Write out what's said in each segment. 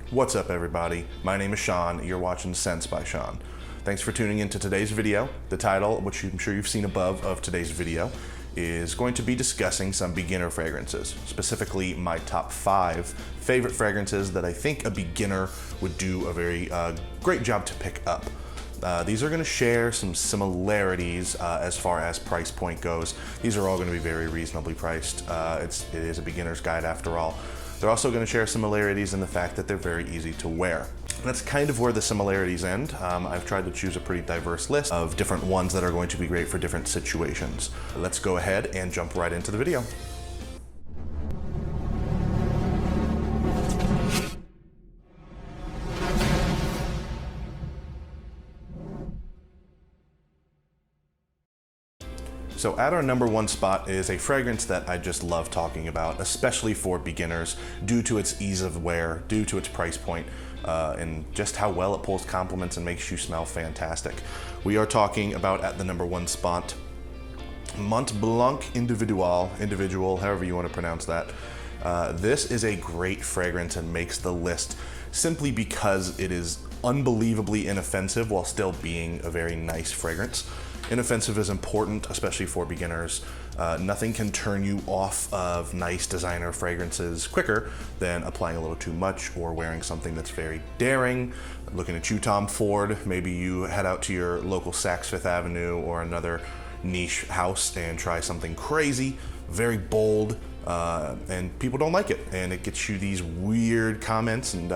What's up everybody? My name is Sean, you're watching Scents by Sean. Thanks for tuning into today's video. The title, which I'm sure you've seen above of today's video, is going to be discussing some beginner fragrances, specifically my top 5 favorite fragrances that I think a beginner would do a very great job to pick up. These are going to share some similarities as far as price point goes. These are all going to be very reasonably priced. It is a beginner's guide after all. They're also going to share similarities in the fact that they're very easy to wear. And that's kind of where the similarities end. I've tried to choose a pretty diverse list of different ones that are going to be great for different situations. Let's go ahead and jump right into the video. So at our number 1 spot is a fragrance that I just love talking about, especially for beginners, due to its ease of wear, due to its price point, and just how well it pulls compliments and makes you smell fantastic. We are talking about, at the number 1 spot, Mont Blanc individual, however you want to pronounce that. This is a great fragrance and makes the list simply because it is unbelievably inoffensive while still being a very nice fragrance. Inoffensive is important, especially for beginners. Nothing can turn you off of nice designer fragrances quicker than applying a little too much or wearing something that's very daring. Looking at you, Tom Ford, maybe you head out to your local Saks Fifth Avenue or another niche house and try something crazy, very bold, and people don't like it. And it gets you these weird comments, and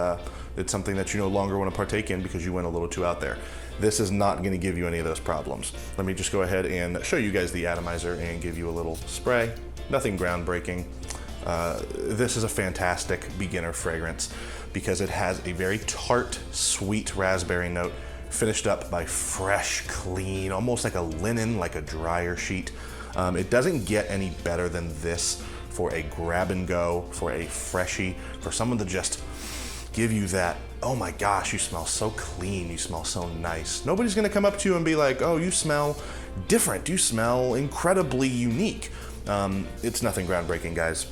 it's something that you no longer want to partake in because you went a little too out there. This is not going to give you any of those problems. Let me just go ahead and show you guys the atomizer and give you a little spray. Nothing groundbreaking. This is a fantastic beginner fragrance because it has a very tart, sweet raspberry note finished up by fresh, clean, almost like a linen, like a dryer sheet. It doesn't get any better than this for a grab and go, for a freshie, for someone to just give you that, oh my gosh, you smell so clean, you smell so nice. Nobody's gonna come up to you and be like, oh, you smell different, you smell incredibly unique. It's nothing groundbreaking, guys,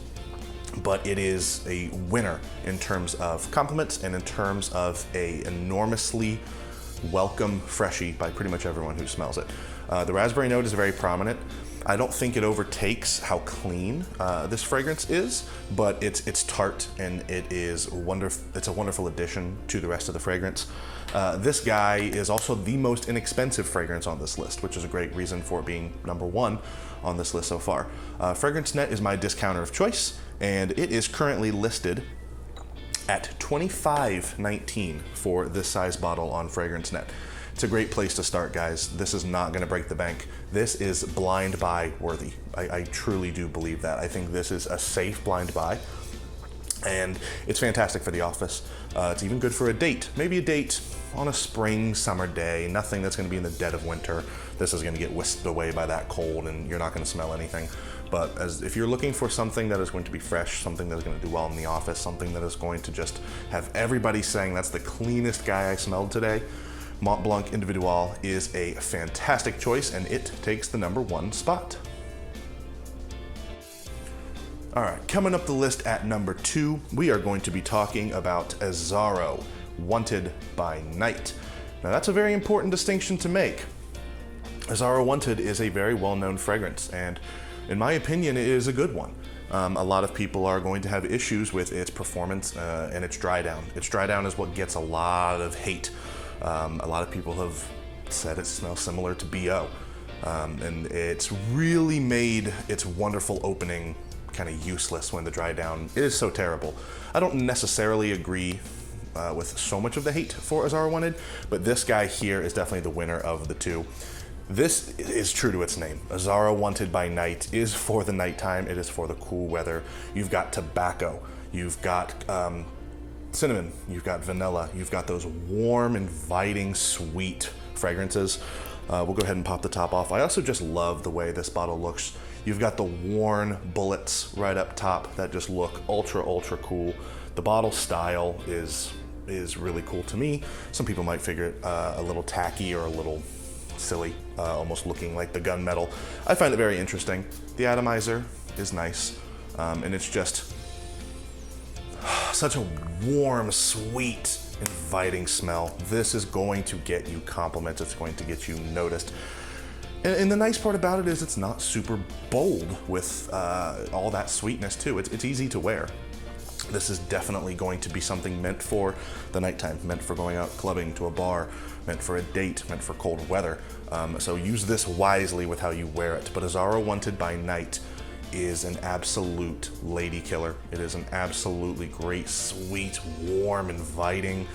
but it is a winner in terms of compliments and in terms of a enormously welcome freshie by pretty much everyone who smells it. The raspberry note is very prominent. I don't think it overtakes how clean this fragrance is, but it's tart and it is wonderful. It's a wonderful addition to the rest of the fragrance. This guy is also the most inexpensive fragrance on this list, which is a great reason for it being number 1 on this list so far. FragranceNet is my discounter of choice, and it is currently listed at $25.19 for this size bottle on FragranceNet. It's a great place to start, guys. This is not going to break the bank. This is blind buy worthy. I truly do believe that. I think this is a safe blind buy, and it's fantastic for the office. It's even good for a date. Maybe a date on a spring, summer day, nothing that's going to be in the dead of winter. This is going to get whisked away by that cold, and you're not going to smell anything. But if you're looking for something that is going to be fresh, something that's going to do well in the office, something that is going to just have everybody saying that's the cleanest guy I smelled today, Mont Blanc Individual is a fantastic choice, and it takes the number 1 spot. All right, coming up the list at number 2, we are going to be talking about Azzaro, Wanted by Night. Now that's a very important distinction to make. Azzaro Wanted is a very well-known fragrance, and in my opinion, it is a good one. A lot of people are going to have issues with its performance and its dry down. Its dry down is what gets a lot of hate. A lot of people have said it smells similar to BO, and it's really made its wonderful opening kind of useless when the dry down is so terrible. I don't necessarily agree with so much of the hate for Azzaro Wanted, but this guy here is definitely the winner of the two. This is true to its name. Azzaro Wanted by Night is for the nighttime. It is for the cool weather. You've got tobacco, you've got cinnamon, you've got vanilla, you've got those warm, inviting, sweet fragrances. We'll go ahead and pop the top off. I also just love the way this bottle looks. You've got the worn bullets right up top that just look ultra, ultra cool. The bottle style is really cool to me. Some people might figure it a little tacky or a little silly, almost looking like the gunmetal. I find it very interesting. The atomizer is nice, and it's just such a warm, sweet, inviting smell. This is going to get you compliments. It's going to get you noticed. And the nice part about it is it's not super bold with all that sweetness too. It's easy to wear. This is definitely going to be something meant for the nighttime, meant for going out clubbing, to a bar, meant for a date, meant for cold weather. So use this wisely with how you wear it. But Azzaro Wanted by Night is an absolute lady killer. It is an absolutely great, sweet, warm, inviting.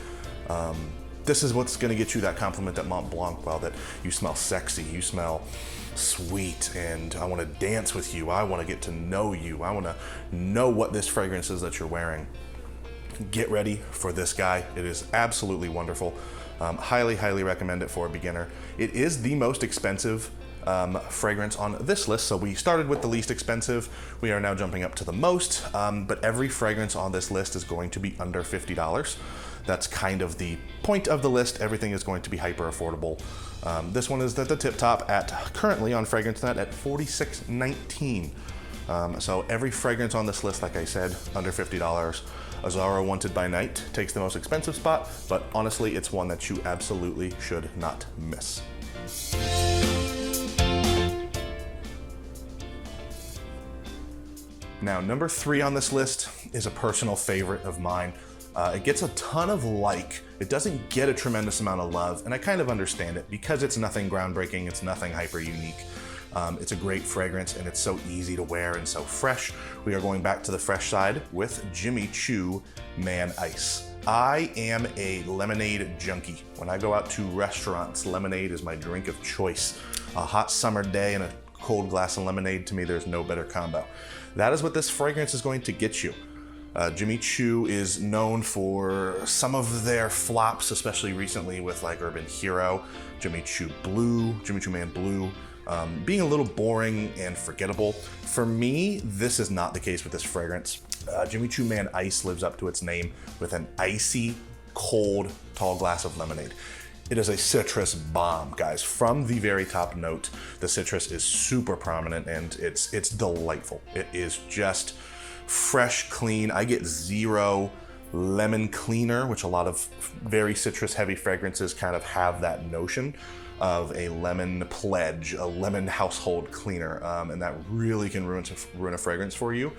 This is what's gonna get you that compliment at Mont Blanc, well, that you smell sexy, you smell sweet, and I wanna dance with you, I wanna get to know you, I wanna know what this fragrance is that you're wearing. Get ready for this guy. It is absolutely wonderful. Highly, highly recommend it for a beginner. It is the most expensive fragrance on this list. So we started with the least expensive. We are now jumping up to the most, but every fragrance on this list is going to be under $50. That's kind of the point of the list. Everything is going to be hyper affordable. This one is at the tip top at currently on FragranceNet at $46.19. So every fragrance on this list, like I said, under $50. Azzaro Wanted by Night takes the most expensive spot, but honestly, it's one that you absolutely should not miss. Now, number 3 on this list is a personal favorite of mine. It gets a ton of like. It doesn't get a tremendous amount of love, and I kind of understand it because it's nothing groundbreaking, it's nothing hyper unique. It's a great fragrance and it's so easy to wear and so fresh. We are going back to the fresh side with Choo Man Ice. I am a lemonade junkie. When I go out to restaurants, lemonade is my drink of choice. A hot summer day and a cold glass of lemonade, to me, there's no better combo. That is what this fragrance is going to get you. Choo is known for some of their flops, especially recently with like Urban Hero, Choo Man Blue, being a little boring and forgettable. For me, this is not the case with this fragrance. Choo Man Ice lives up to its name with an icy, cold, tall glass of lemonade. It is a citrus bomb, guys. From the very top note, the citrus is super prominent and it's delightful. It is just fresh, clean. I get zero lemon cleaner, which a lot of very citrus heavy fragrances kind of have that notion of a lemon pledge, a lemon household cleaner, and that really can ruin a fragrance for you.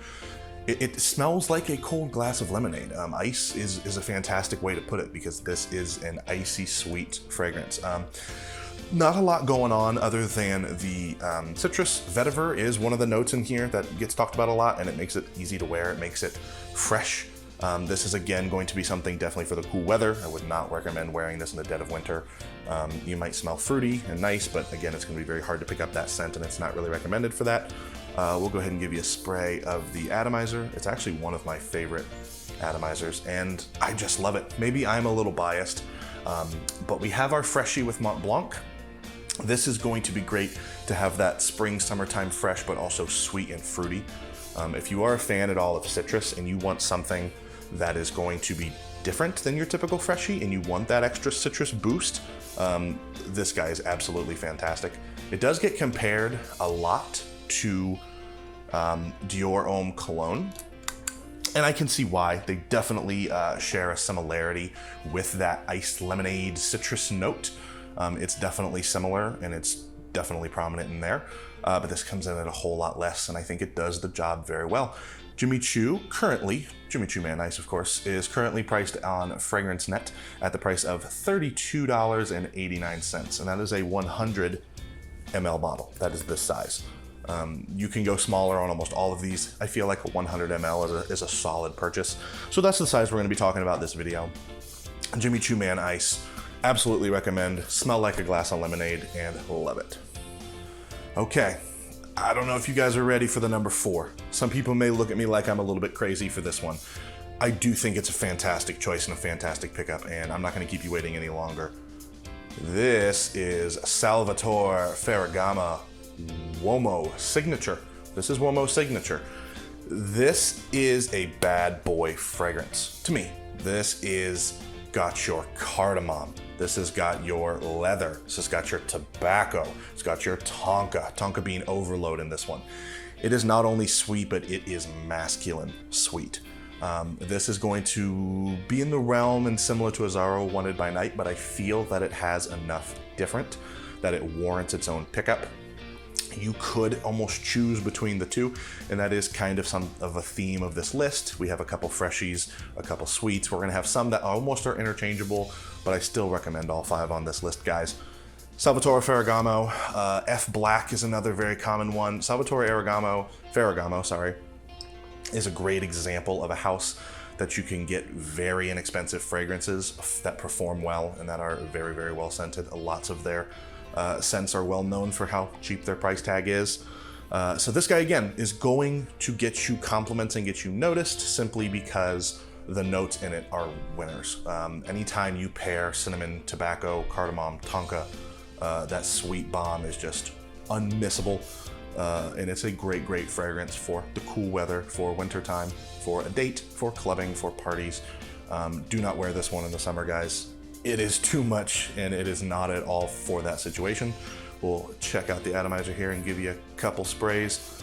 It smells like a cold glass of lemonade. Ice is a fantastic way to put it because this is an icy sweet fragrance. Not a lot going on other than the citrus. Vetiver is one of the notes in here that gets talked about a lot, and it makes it easy to wear. It makes it fresh. This is again going to be something definitely for the cool weather. I would not recommend wearing this in the dead of winter. You might smell fruity and nice, but again, it's going to be very hard to pick up that scent, and it's not really recommended for that. We'll go ahead and give you a spray of the atomizer. It's actually one of my favorite atomizers, and I just love it. Maybe I'm a little biased, but we have our freshie with Mont Blanc. This is going to be great to have that spring, summertime fresh, but also sweet and fruity. If you are a fan at all of citrus and you want something that is going to be different than your typical freshie and you want that extra citrus boost, this guy is absolutely fantastic. It does get compared a lot to Dior Homme Cologne, and I can see why. They definitely share a similarity with that iced lemonade citrus note. It's definitely similar and it's definitely prominent in there, but this comes in at a whole lot less, and I think it does the job very well. Choo Man Ice, of course, is currently priced on FragranceNet at the price of $32.89, and that is a 100 ml bottle. That is this size. You can go smaller on almost all of these. I feel like a 100 ml is a solid purchase. So that's the size we're going to be talking about this video. Choo Man Ice, absolutely recommend. Smell like a glass of lemonade and love it. Okay, I don't know if you guys are ready for the number 4. Some people may look at me like I'm a little bit crazy for this one. I do think it's a fantastic choice and a fantastic pickup, and I'm not going to keep you waiting any longer. This is Salvatore Ferragamo Uomo Signature. This is Uomo Signature. This is a bad boy fragrance to me. This is got your cardamom. This has got your leather. This has got your tobacco. It's got your tonka bean overload in this one. It is not only sweet, but it is masculine sweet. This is going to be in the realm and similar to Azzaro Wanted by Night, but I feel that it has enough different that it warrants its own pickup. You could almost choose between the two, and that is kind of some of a theme of this list. We have a couple freshies, a couple sweets. We're gonna have some that almost are interchangeable, but I still recommend all 5 on this list, guys. Salvatore Ferragamo, F Black is another very common one. Salvatore Ferragamo, sorry, is a great example of a house that you can get very inexpensive fragrances that perform well and that are very, very well scented. Lots of their scents are well known for how cheap their price tag is. So this guy, again, is going to get you compliments and get you noticed simply because the notes in it are winners. Anytime you pair cinnamon, tobacco, cardamom, tonka, that sweet bomb is just unmissable. And it's a great, great fragrance for the cool weather, for wintertime, for a date, for clubbing, for parties. Do not wear this one in the summer, guys. It is too much, and it is not at all for that situation. We'll check out the atomizer here and give you a couple sprays.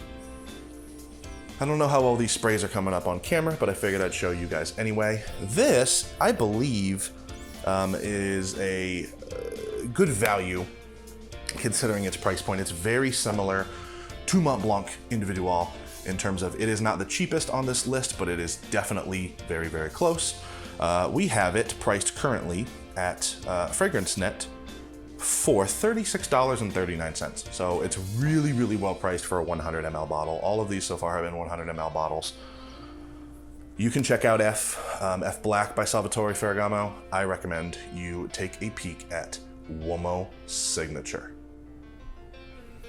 I don't know how well these sprays are coming up on camera, but I figured I'd show you guys anyway. This, I believe, is a good value considering its price point. It's very similar to Mont Blanc Individual in terms of it is not the cheapest on this list, but it is definitely very, very close. We have it priced currently at FragranceNet for $36.39. So it's really, really well priced for a 100 ml bottle. All of these so far have been 100 ml bottles. You can check out F Black by Salvatore Ferragamo. I recommend you take a peek at Uomo Signature.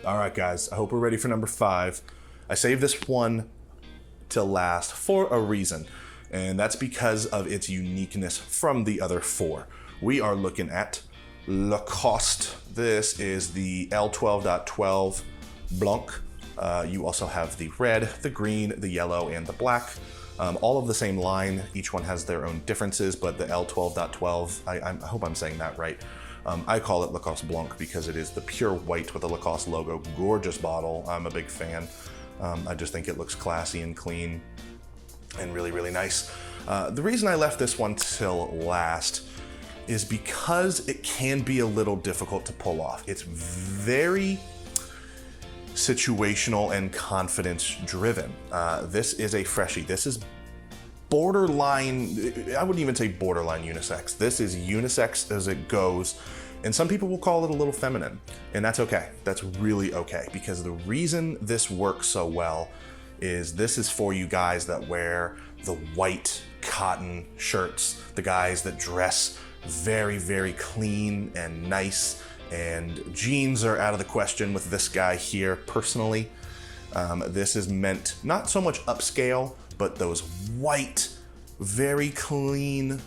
All right, guys, I hope we're ready for number 5. I saved this one to last for a reason, and that's because of its uniqueness from the other 4. We are looking at Lacoste. This is the L12.12 Blanc. You also have the red, the green, the yellow, and the black. All of the same line. Each one has their own differences, but the L12.12, I hope I'm saying that right. I call it Lacoste Blanc because it is the pure white with the Lacoste logo. Gorgeous bottle. I'm a big fan. I just think it looks classy and clean and really, really nice. The reason I left this one till last is because it can be a little difficult to pull off. It's very situational and confidence driven. This is a freshie. This is borderline, I wouldn't even say borderline unisex. This is unisex as it goes. And some people will call it a little feminine, and that's okay. That's really okay, because the reason this works so well is this is for you guys that wear the white cotton shirts, the guys that dress very, very clean and nice, and jeans are out of the question with this guy here personally. This is meant not so much upscale, but those white, very clean,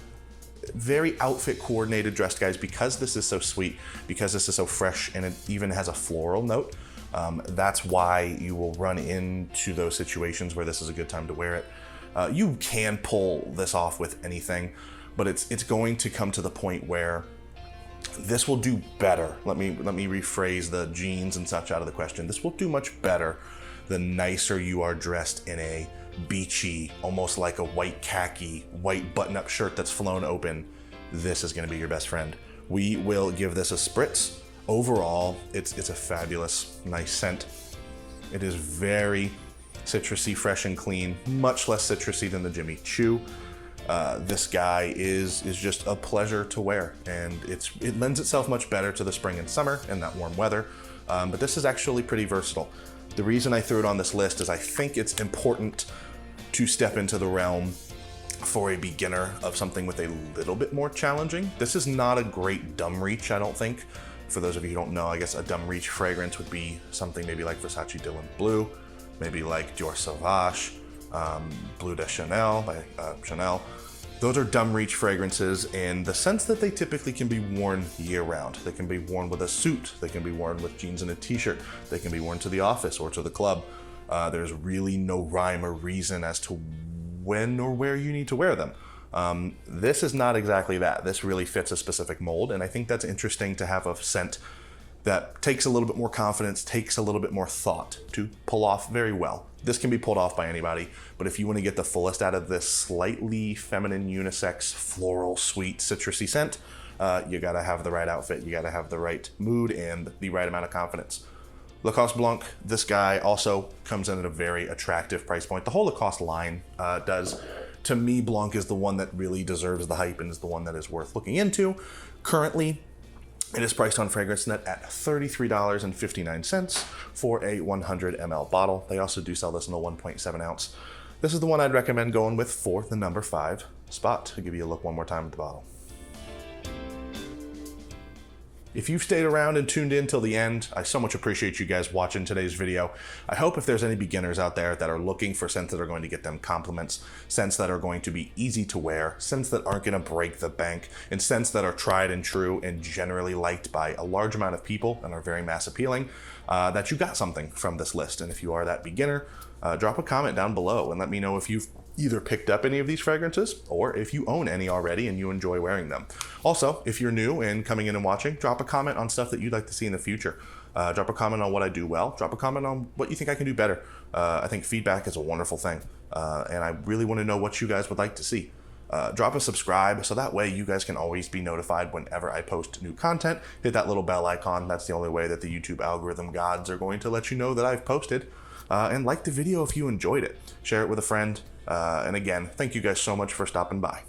very outfit coordinated dressed guys, because this is so sweet, because this is so fresh, and it even has a floral note. That's why you will run into those situations where this is a good time to wear it. You can pull this off with anything, but it's going to come to the point where this will do better. Let me rephrase the jeans and such out of the question. This will do much better the nicer you are dressed in a beachy, almost like a white khaki, white button-up shirt that's flown open. This is gonna be your best friend. We will give this a spritz. Overall, it's a fabulous, nice scent. It is very citrusy, fresh and clean, much less citrusy than the Jimmy Choo. This guy is just a pleasure to wear, and it lends itself much better to the spring and summer and that warm weather. But this is actually pretty versatile. The reason I threw it on this list is I think it's important to step into the realm for a beginner of something with a little bit more challenging. This is not a great dumb reach, I don't think. For those of you who don't know, I guess a dumb reach fragrance would be something maybe like Versace Dylan Blue, maybe like Dior Sauvage, Bleu de Chanel by Chanel. Those are dumb reach fragrances in the sense that they typically can be worn year round. They can be worn with a suit, they can be worn with jeans and a t-shirt, they can be worn to the office or to the club. There's really no rhyme or reason as to when or where you need to wear them. This is not exactly that. This really fits a specific mold, and I think that's interesting to have a scent that takes a little bit more confidence, takes a little bit more thought to pull off very well. This can be pulled off by anybody, but if you want to get the fullest out of this slightly feminine, unisex, floral, sweet, citrusy scent, you gotta have the right outfit, you gotta have the right mood and the right amount of confidence. Lacoste Blanc, this guy also comes in at a very attractive price point. The whole Lacoste line does. To me, Blanc is the one that really deserves the hype and is the one that is worth looking into. Currently, it is priced on FragranceNet at $33.59 for a 100 ml bottle. They also do sell this in a 1.7 ounce. This is the one I'd recommend going with for the number 5 spot. I'll give you a look one more time at the bottle. If you've stayed around and tuned in till the end, I so much appreciate you guys watching today's video. I hope if there's any beginners out there that are looking for scents that are going to get them compliments, scents that are going to be easy to wear, scents that aren't going to break the bank, and scents that are tried and true and generally liked by a large amount of people and are very mass appealing, that you got something from this list. And if you are that beginner, drop a comment down below and let me know if you've either picked up any of these fragrances or if you own any already and you enjoy wearing them. Also, if you're new and coming in and watching, drop a comment on stuff that you'd like to see in the future. Drop a comment on what I do well. Drop a comment on what you think I can do better. I think feedback is a wonderful thing, and I really want to know what you guys would like to see. Drop a subscribe so that way you guys can always be notified whenever I post new content. Hit that little bell icon. That's the only way that the YouTube algorithm gods are going to let you know that I've posted. And like the video if you enjoyed it. Share it with a friend. And again, thank you guys so much for stopping by.